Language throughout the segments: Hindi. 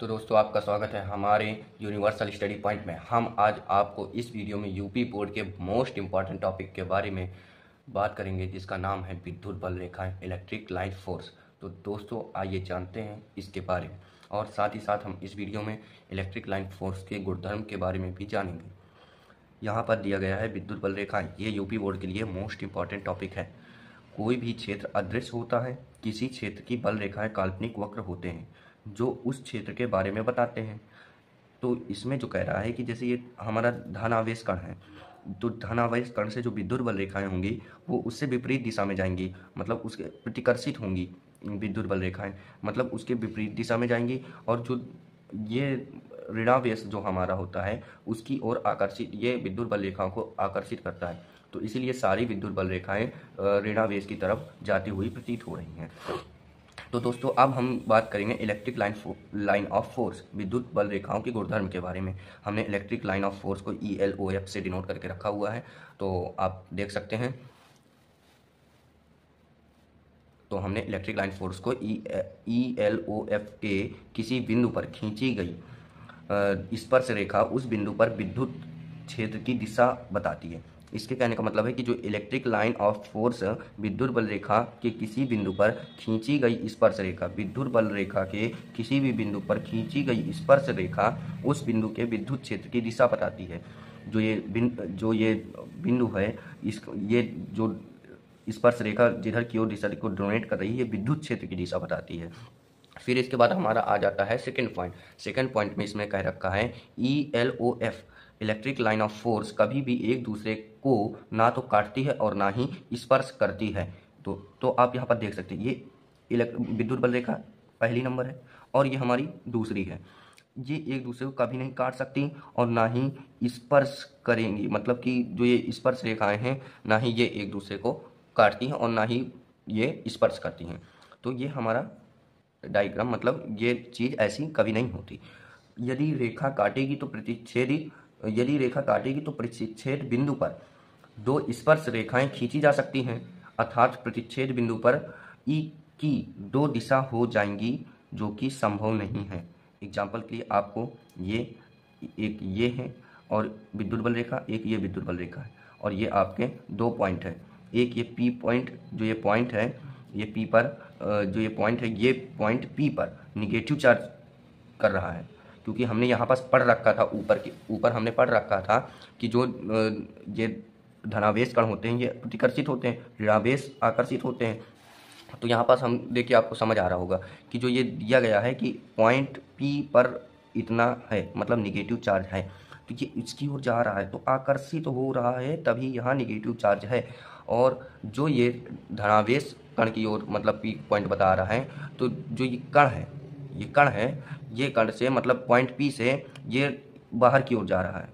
तो दोस्तों आपका स्वागत है हमारे यूनिवर्सल स्टडी पॉइंट में। हम आज आपको इस वीडियो में यूपी बोर्ड के मोस्ट इम्पॉर्टेंट टॉपिक के बारे में बात करेंगे, जिसका नाम है विद्युत बल रेखाएं, इलेक्ट्रिक लाइन फोर्स। तो दोस्तों आइए जानते हैं इसके बारे में, और साथ ही साथ हम इस वीडियो में इलेक्ट्रिक लाइन फोर्स के गुणधर्म के बारे में भी जानेंगे। यहाँ पर दिया गया है विद्युत बल रेखाएं, ये यूपी बोर्ड के लिए मोस्ट इम्पॉर्टेंट टॉपिक है। कोई भी क्षेत्र अदृश्य होता है, किसी क्षेत्र की बल रेखाएं काल्पनिक वक्र होते हैं जो उस क्षेत्र के बारे में बताते हैं। तो इसमें जो कह रहा है कि जैसे ये हमारा धनावेश कण है, तो धनावेश कण से जो विद्युत बल रेखाएं होंगी वो उससे विपरीत दिशा में जाएंगी, मतलब उसके प्रतिकर्षित होंगी। विद्युत बल रेखाएं मतलब उसके विपरीत दिशा में जाएंगी, और जो ये ऋणावेश जो हमारा होता है उसकी ओर आकर्षित, ये विद्युत बल रेखाओं को आकर्षित करता है। तो इसीलिए सारी विद्युत बल रेखाएं ऋणावेश की तरफ जाती हुई प्रतीत हो रही हैं। तो दोस्तों अब हम बात करेंगे इलेक्ट्रिक लाइन ऑफ फोर्स, विद्युत बल रेखाओं के गुणधर्म के बारे में। हमने इलेक्ट्रिक लाइन ऑफ फोर्स को ELOF से डिनोट करके रखा हुआ है, तो आप देख सकते हैं। तो हमने इलेक्ट्रिक लाइन फोर्स को ELOF के किसी बिंदु पर खींची गई स्पर्श रेखा उस बिंदु पर विद्युत क्षेत्र की दिशा बताती है। इसके कहने का मतलब है कि जो इलेक्ट्रिक लाइन ऑफ फोर्स विद्युत बल रेखा के किसी बिंदु पर खींची गई स्पर्श रेखा, विद्युत बल रेखा के किसी भी बिंदु पर खींची गई स्पर्श रेखा उस बिंदु के विद्युत क्षेत्र की दिशा बताती है। जो ये बिंदु है, ये जो स्पर्श रेखा जिधर की ओर दिशा को डोनेट कर रही है, विद्युत क्षेत्र की दिशा बताती है। फिर इसके बाद हमारा आ जाता है सेकंड पॉइंट। सेकंड पॉइंट में इसमें कह रखा है ELOF, electric line of force कभी भी एक दूसरे को ना तो काटती है और ना ही स्पर्श करती है। तो आप यहाँ पर देख सकते हैं, ये विद्युत बल रेखा पहली नंबर है और ये हमारी दूसरी है। ये एक दूसरे को कभी नहीं काट सकती और ना ही स्पर्श करेंगी, मतलब कि जो ये स्पर्श रेखाएं हैं ना ही ये एक दूसरे को काटती हैं और ना ही ये स्पर्श करती हैं। तो ये हमारा डायग्राम, मतलब ये चीज़ ऐसी कभी नहीं होती। यदि रेखा काटेगी तो प्रतिच्छेद बिंदु पर दो स्पर्श रेखाएं खींची जा सकती हैं, अर्थात प्रतिच्छेद बिंदु पर ई की दो दिशा हो जाएंगी, जो कि संभव नहीं है। एग्जाम्पल के लिए आपको एक ये है और विद्युत बल रेखा, एक ये विद्युत बल रेखा है, और ये आपके दो पॉइंट है। एक ये P पॉइंट, जो ये पॉइंट है, ये P पर जो ये पॉइंट है, ये पॉइंट P पर निगेटिव चार्ज कर रहा है, क्योंकि हमने यहाँ पास पढ़ रखा था, ऊपर हमने पढ़ रखा था कि जो ये धनावेश कण होते हैं ये प्रतिकर्षित होते हैं, ऋणावेश आकर्षित होते हैं। तो यहाँ पास हम देखिए, आपको समझ आ रहा होगा कि जो ये दिया गया है कि पॉइंट P पर इतना है, मतलब निगेटिव चार्ज है, तो ये इसकी ओर जा रहा है तो आकर्षित हो रहा है, तभी यहाँ निगेटिव चार्ज है। और जो ये धनावेश कण की ओर, मतलब P पॉइंट बता रहा है, तो जो ये कण है, ये कण से मतलब पॉइंट P से ये बाहर की ओर जा रहा है,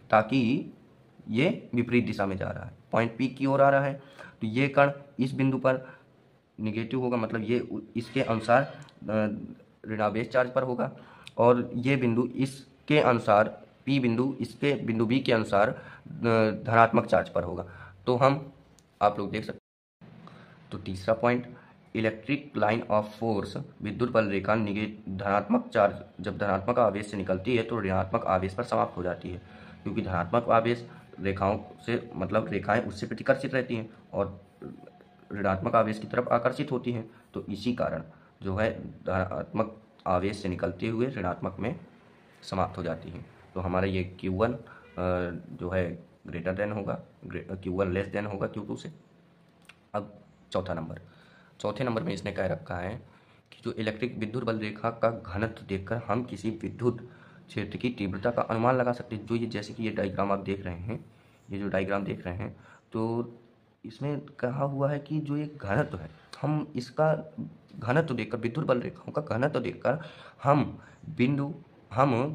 ताकि ये विपरीत दिशा में जा रहा है, पॉइंट P की ओर आ रहा है। तो ये कण इस बिंदु पर निगेटिव होगा, मतलब ये इसके अनुसार ऋणावेश चार्ज पर होगा, और ये बिंदु इसके अनुसार P बिंदु, इसके बिंदु B के अनुसार धनात्मक चार्ज पर होगा। तो आप लोग देख सकते हैं। तो तीसरा point, electric line of force, विद्युत बल रेखा धनात्मक चार्ज जब धनात्मक आवेश से निकलती है तो ऋणात्मक आवेश पर समाप्त हो जाती है, क्योंकि धनात्मक आवेश रेखाओं से, मतलब रेखाएं उससे प्रतिकर्षित रहती हैं और ऋणात्मक आवेश की तरफ आकर्षित होती हैं। तो इसी कारण जो है धनात्मक आवेश से निकलते हुए ऋणात्मक में समाप्त हो जाती हैं। तो हमारा ये Q1 जो है ग्रेटर देन होगा, Q1 लेस देन होगा Q2 से। अब चौथे नंबर में इसने कह रखा है कि जो इलेक्ट्रिक विद्युत बल रेखा का घनत्व देखकर हम किसी विद्युत क्षेत्र की तीव्रता का अनुमान लगा सकते हैं। जो ये, जैसे कि ये डायग्राम आप देख रहे हैं, ये जो डायग्राम देख रहे हैं, तो इसमें कहा हुआ है कि जो ये घनत्व है, हम इसका घनत्व देखकर, विद्युत बल रेखाओं का घनत्व देखकर हम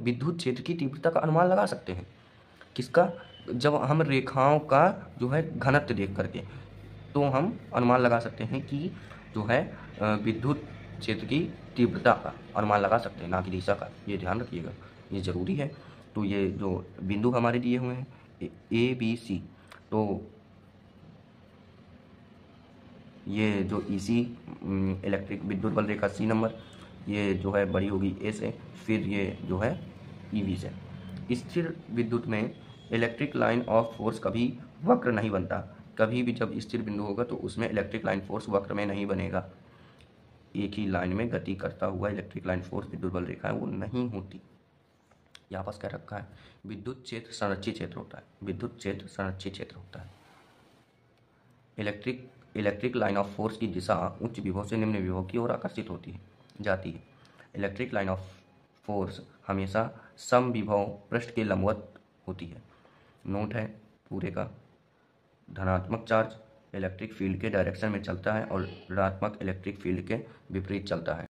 विद्युत क्षेत्र की तीव्रता का अनुमान लगा सकते हैं। किसका? जब हम रेखाओं का जो है घनत्व देख करके, तो हम अनुमान लगा सकते हैं कि जो है विद्युत क्षेत्र की तीव्रता का अनुमान लगा सकते हैं, ना कि दिशा का। ये ध्यान रखिएगा, ये ज़रूरी है। तो ये जो बिंदु हमारे दिए हुए हैं ABC, तो ये जो EC इलेक्ट्रिक विद्युत बल रेखा C नंबर, ये जो है बड़ी होगी ए से, फिर ये जो है ईवी से। स्थिर विद्युत में इलेक्ट्रिक लाइन ऑफ फोर्स कभी वक्र नहीं बनता। कभी भी जब स्थिर बिंदु होगा तो उसमें इलेक्ट्रिक लाइन फोर्स वक्र में नहीं बनेगा। एक ही लाइन में गति करता हुआ इलेक्ट्रिक लाइन फोर्स विद्युत बल रेखा है वो नहीं होती। यहाँ पास क्या रखा है, विद्युत क्षेत्र संरक्षित क्षेत्र होता है। विद्युत क्षेत्र संरक्षित क्षेत्र होता है। इलेक्ट्रिक लाइन ऑफ फोर्स की दिशा उच्च विभव से निम्न विभव की ओर आकर्षित होती है जाती है। इलेक्ट्रिक लाइन ऑफ फोर्स हमेशा समविभव पृष्ठ के लंबवत होती है। नोट है पूरे का, धनात्मक चार्ज इलेक्ट्रिक फील्ड के डायरेक्शन में चलता है और ऋणात्मक इलेक्ट्रिक फील्ड के विपरीत चलता है।